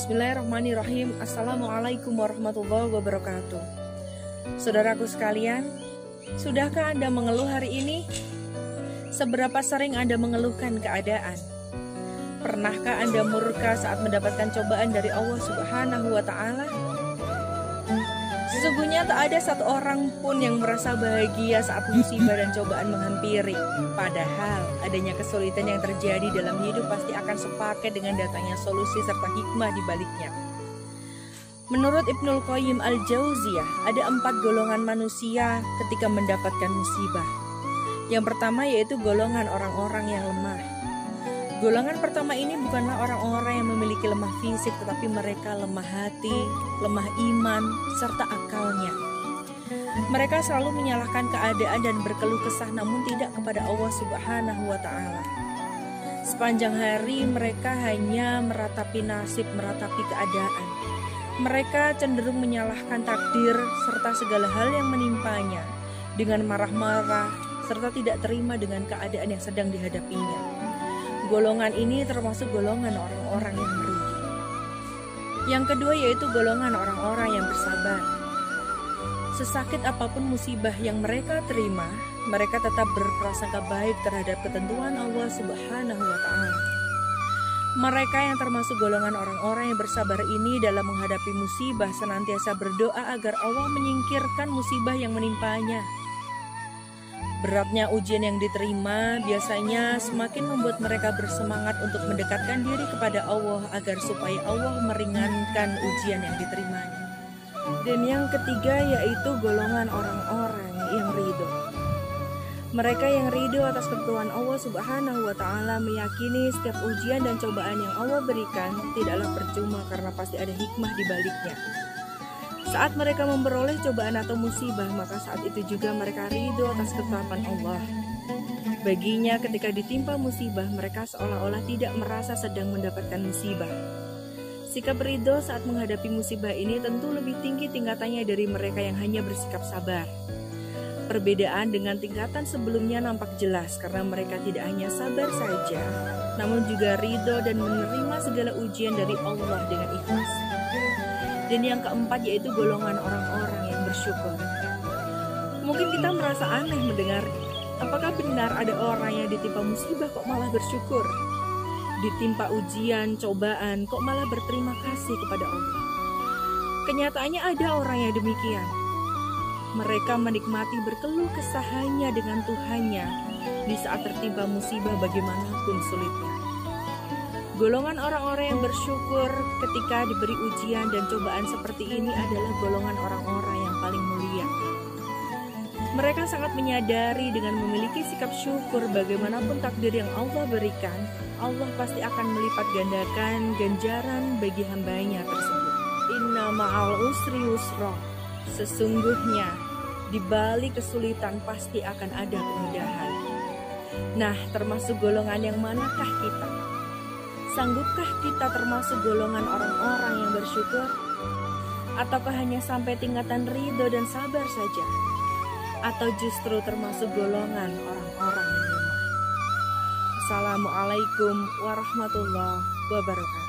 Bismillahirrahmanirrahim. Assalamualaikum warahmatullahi wabarakatuh. Saudaraku sekalian, sudahkah Anda mengeluh hari ini? Seberapa sering Anda mengeluhkan keadaan? Pernahkah Anda murka saat mendapatkan cobaan dari Allah Subhanahu wa Ta'ala? Sesungguhnya tak ada satu orang pun yang merasa bahagia saat musibah dan cobaan menghampiri. Padahal adanya kesulitan yang terjadi dalam hidup pasti akan sepaket dengan datangnya solusi serta hikmah di baliknya. Menurut Ibnul Qayyim Al-Jauziyah, ada 4 golongan manusia ketika mendapatkan musibah. Yang pertama yaitu golongan orang-orang yang lemah. Golongan pertama ini bukanlah orang-orang yang memiliki lemah fisik, tetapi mereka lemah hati, lemah iman, serta akalnya. Mereka selalu menyalahkan keadaan dan berkeluh kesah, namun tidak kepada Allah Subhanahu wa Ta'ala. Sepanjang hari mereka hanya meratapi nasib, meratapi keadaan. Mereka cenderung menyalahkan takdir serta segala hal yang menimpanya dengan marah-marah serta tidak terima dengan keadaan yang sedang dihadapinya. Golongan ini termasuk golongan orang-orang yang merugi. Yang kedua yaitu golongan orang-orang yang bersabar. Sesakit apapun musibah yang mereka terima, mereka tetap berprasangka baik terhadap ketentuan Allah Subhanahu wa Ta'ala. Mereka yang termasuk golongan orang-orang yang bersabar ini dalam menghadapi musibah senantiasa berdoa agar Allah menyingkirkan musibah yang menimpanya. Beratnya ujian yang diterima biasanya semakin membuat mereka bersemangat untuk mendekatkan diri kepada Allah agar supaya Allah meringankan ujian yang diterimanya. Dan yang ketiga yaitu golongan orang-orang yang ridho. Mereka yang ridho atas ketentuan Allah Subhanahu wa Ta'ala meyakini setiap ujian dan cobaan yang Allah berikan tidaklah percuma karena pasti ada hikmah di baliknya. Saat mereka memperoleh cobaan atau musibah, maka saat itu juga mereka ridho atas ketetapan Allah. Baginya ketika ditimpa musibah, mereka seolah-olah tidak merasa sedang mendapatkan musibah. Sikap ridho saat menghadapi musibah ini tentu lebih tinggi tingkatannya dari mereka yang hanya bersikap sabar. Perbedaan dengan tingkatan sebelumnya nampak jelas karena mereka tidak hanya sabar saja, namun juga ridho dan menerima segala ujian dari Allah dengan ikhlas. Dan yang keempat yaitu golongan orang-orang yang bersyukur. Mungkin kita merasa aneh mendengar, apakah benar ada orang yang ditimpa musibah kok malah bersyukur? Ditimpa ujian, cobaan, kok malah berterima kasih kepada Allah? Kenyataannya ada orang yang demikian. Mereka menikmati berkeluh kesah hanya dengan Tuhannya di saat tertimpa musibah bagaimanapun sulitnya. Golongan orang-orang yang bersyukur ketika diberi ujian dan cobaan seperti ini adalah golongan orang-orang yang paling mulia. Mereka sangat menyadari dengan memiliki sikap syukur bagaimanapun takdir yang Allah berikan, Allah pasti akan melipat gandakan ganjaran bagi hambanya tersebut. Inna ma'al usri yusra. Sesungguhnya di balik kesulitan pasti akan ada kemudahan. Nah, termasuk golongan yang manakah kita? Sanggupkah kita termasuk golongan orang-orang yang bersyukur? Ataukah hanya sampai tingkatan ridho dan sabar saja? Atau justru termasuk golongan orang-orang yang lemah? Assalamualaikum warahmatullahi wabarakatuh.